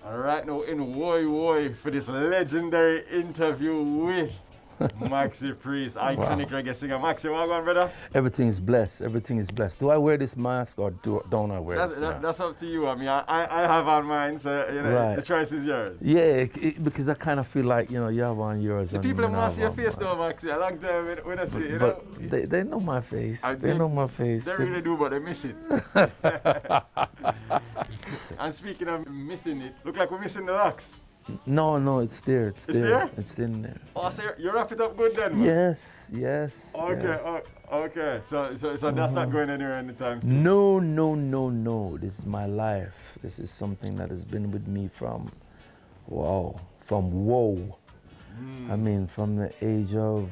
And right now in Woy Woy for this legendary interview with Maxi Priest, iconic reggae singer. Maxi, what going, brother? Everything is blessed. Everything is blessed. Do I wear this mask or don't I wear this mask? That's up to you. I mean, I have on mine, so you know, Right. the choice is yours. Yeah, because I kind of feel like, you have on yours. The people want to see your face though, Maxi. A long time when I see you know. But they know my face. They know my face. They really do, but they miss it. And speaking of missing it, look like we're missing the locks. No, it's there. It's there. There? It's in there. Oh, so you wrap it up good then, man? Yes. Okay, yes. Okay. So that's not going anywhere anytime soon. No. This is my life. This is something that has been with me from whoa. I mean, from the age of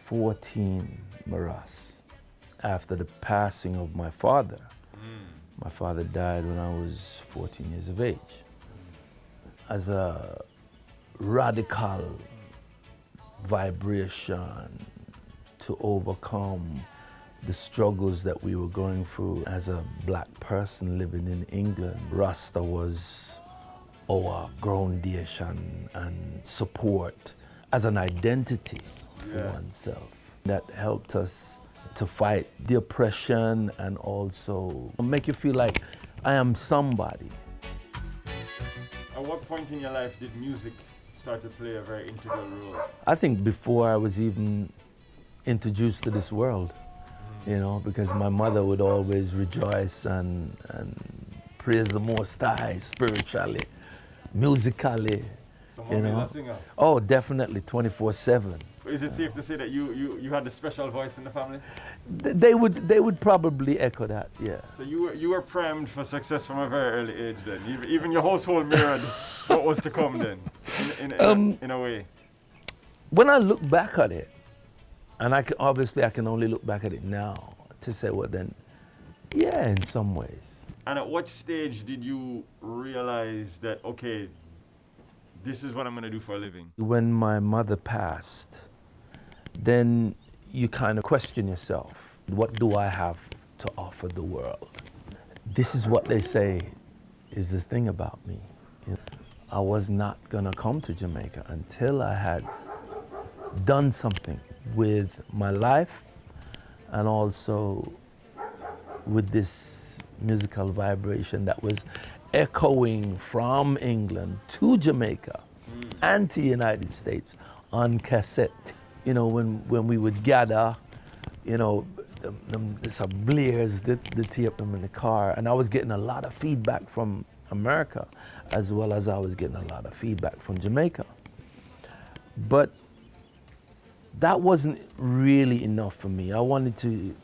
14, Maras, after the passing of my father. My father died when I was 14 years of age. As a radical vibration to overcome the struggles that we were going through as a black person living in England, Rasta was our groundation and support as an identity for oneself. That helped us to fight the oppression and also make you feel like I am somebody. At what point in your life did music start to play a very integral role? I think before I was even introduced to this world, because my mother would always rejoice and praise the Most High spiritually, musically. So mom is a singer? Oh, definitely, 24/7. Is it safe to say that you had a special voice in the family? They would probably echo that, yeah. So you were primed for success from a very early age then? Even your household mirrored what was to come then, in a way? When I look back at it, and I can only look back at it now to say, well then, yeah, in some ways. And at what stage did you realize that, okay, this is what I'm gonna do for a living? When my mother passed, then you kind of question yourself. What do I have to offer the world? This is what they say is the thing about me. I was not gonna come to Jamaica until I had done something with my life and also with this musical vibration that was echoing from England to Jamaica and to the United States on cassette. When we would gather, some blares, the tape them in the car, and I was getting a lot of feedback from America as well as I was getting a lot of feedback from Jamaica. But that wasn't really enough for me. I wanted to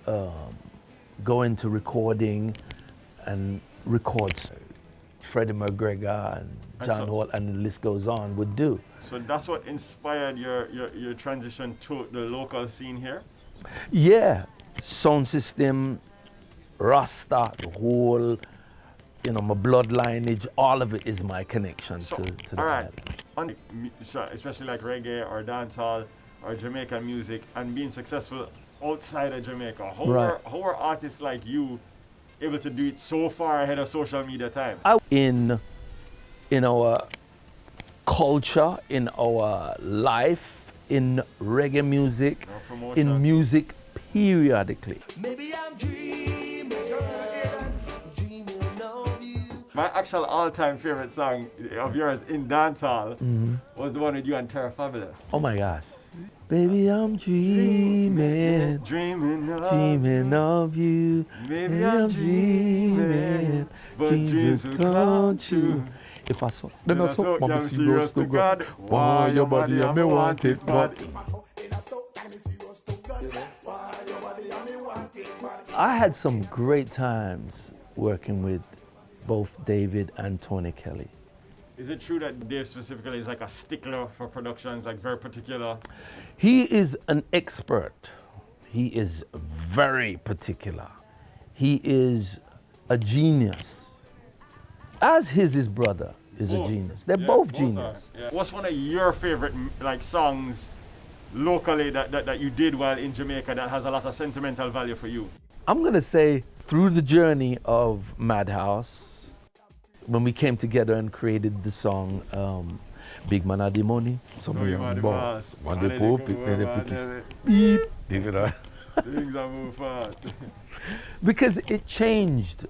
go into recording and record Freddie McGregor and John Holt, and the list goes on, would do. So that's what inspired your transition to the local scene here? Yeah, sound system, Rasta, the whole, my blood lineage, all of it is my connection to the all right. Especially like reggae or dancehall or Jamaican music and being successful outside of Jamaica. How are artists like you able to do it so far ahead of social media time? In our culture, in our life, in reggae music, in music periodically. Maybe I'm dreaming, girl, dreaming of you. My actual all-time favorite song of yours in dancehall was the one with you and Terra Fabulous. Oh my gosh. Baby, I'm dreaming of you. Maybe I'm dreaming, but dreams will come true. If I saw, then I saw, Mama serious to God. Why your body and me want it, but I had some great times working with both David and Tony Kelly. Is it true that Dave specifically is like a stickler for productions, like very particular? He is an expert. He is very particular. He is a genius. As his brother is a genius. They're both genius. What's one of your favorite songs locally that you did while in Jamaica that has a lot of sentimental value for you? I'm gonna say Through the Journey of Madhouse when we came together and created the song Big Man Had the Money, some So you young are the boss. boss. One And day then Pope, you then come they over pick and his then beep, give it up. things are move fast. Because it changed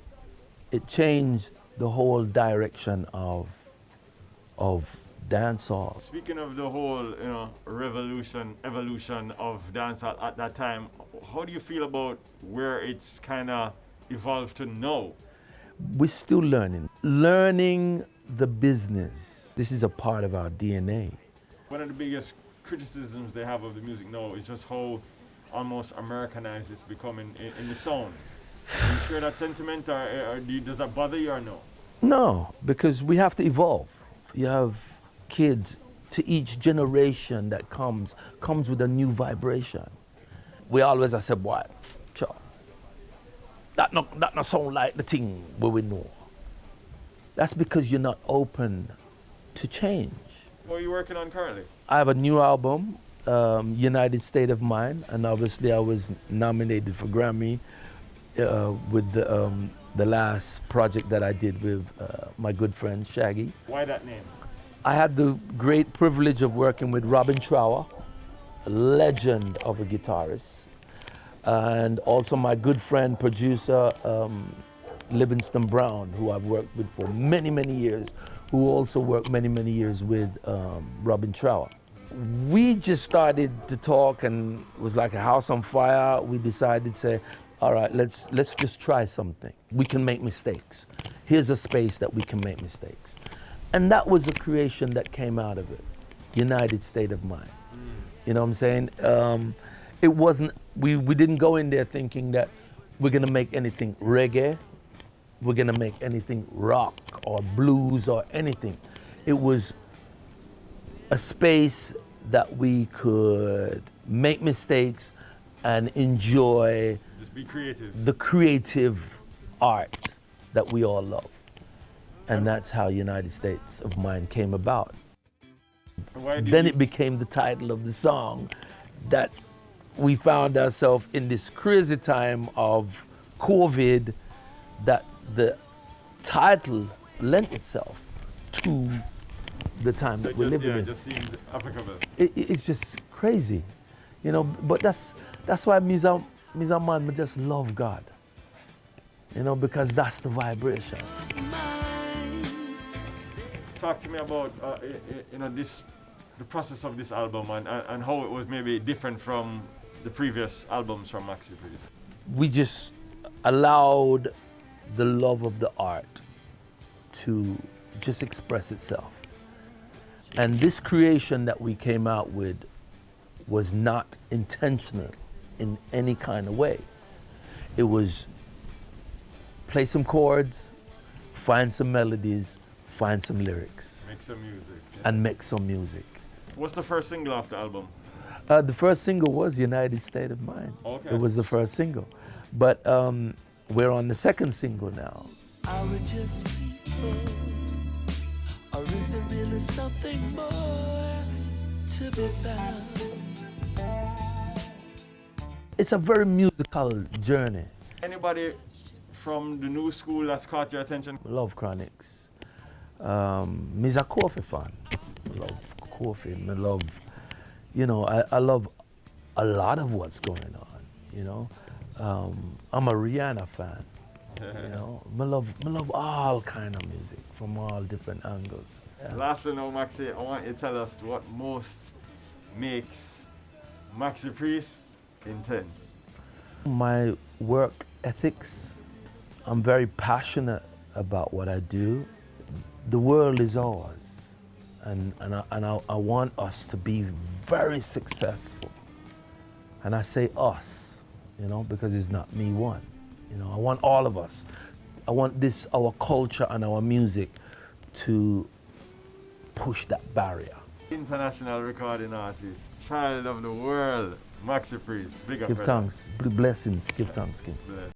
the whole direction of dancehall. Speaking of the whole, evolution of dancehall at that time, how do you feel about where it's kind of evolved to now? We're still learning the business. This is a part of our DNA. One of the biggest criticisms they have of the music now is just how almost Americanized it's becoming in the sound. Do you share that sentiment, or does that bother you or no? No, because we have to evolve. You have kids, to each generation that comes with a new vibration. We always have said, boy, sure, that not sound like the thing we know. That's because you're not open to change. What are you working on currently? I have a new album, United State of Mind, and obviously I was nominated for Grammy with the last project that I did with my good friend Shaggy. Why that name? I had the great privilege of working with Robin Trower, a legend of a guitarist, and also my good friend, producer Livingston Brown, who I've worked with for many, many years, who also worked many, many years with Robin Trower. We just started to talk, and it was like a house on fire. We decided to say, all right, let's just try something. We can make mistakes. Here's a space that we can make mistakes. And that was a creation that came out of it, United State of Mind. You know what I'm saying? It wasn't, we didn't go in there thinking that we're gonna make anything reggae, we're gonna make anything rock or blues or anything. It was a space that we could make mistakes and enjoy Just be creative. the creative art that we all love. And that's how United States of Mind came about. Then it became the title of the song, that we found ourselves in this crazy time of COVID, that the title lent itself to the time that we're living in. It just seemed applicable. It's just crazy, you know. But that's why me man, me just love God, you know, because that's the vibration. Talk to me about the process of this album and how it was maybe different from the previous albums from Maxi Priest. We just allowed the love of the art to just express itself. And this creation that we came out with was not intentional in any kind of way. It was play some chords, find some melodies, find some lyrics. Make some music. Yeah. And make some music. What's the first single off the album? The first single was United State of Mind. Okay. It was the first single. But we're on the second single now. Are we just people? Or is there really something more to be found? It's a very musical journey. Anybody from the new school that's caught your attention? I love Chronics. Me's a Kofi fan. I love Kofi. I love, you know, I love a lot of what's going on, you know. I'm a Rihanna fan, you know. I love all kind of music from all different angles. Yeah. Lastly now, Maxi, I want you to tell us what most makes Maxi Priest intense. My work ethics. I'm very passionate about what I do. The world is ours, and I want us to be very successful. And I say us, you know, because it's not me one. You know, I want all of us. I want our culture and our music to push that barrier. International recording artist, child of the world, Maxi Priest. Big up, Give brother. thanks, blessings, give thanks, King. Bless.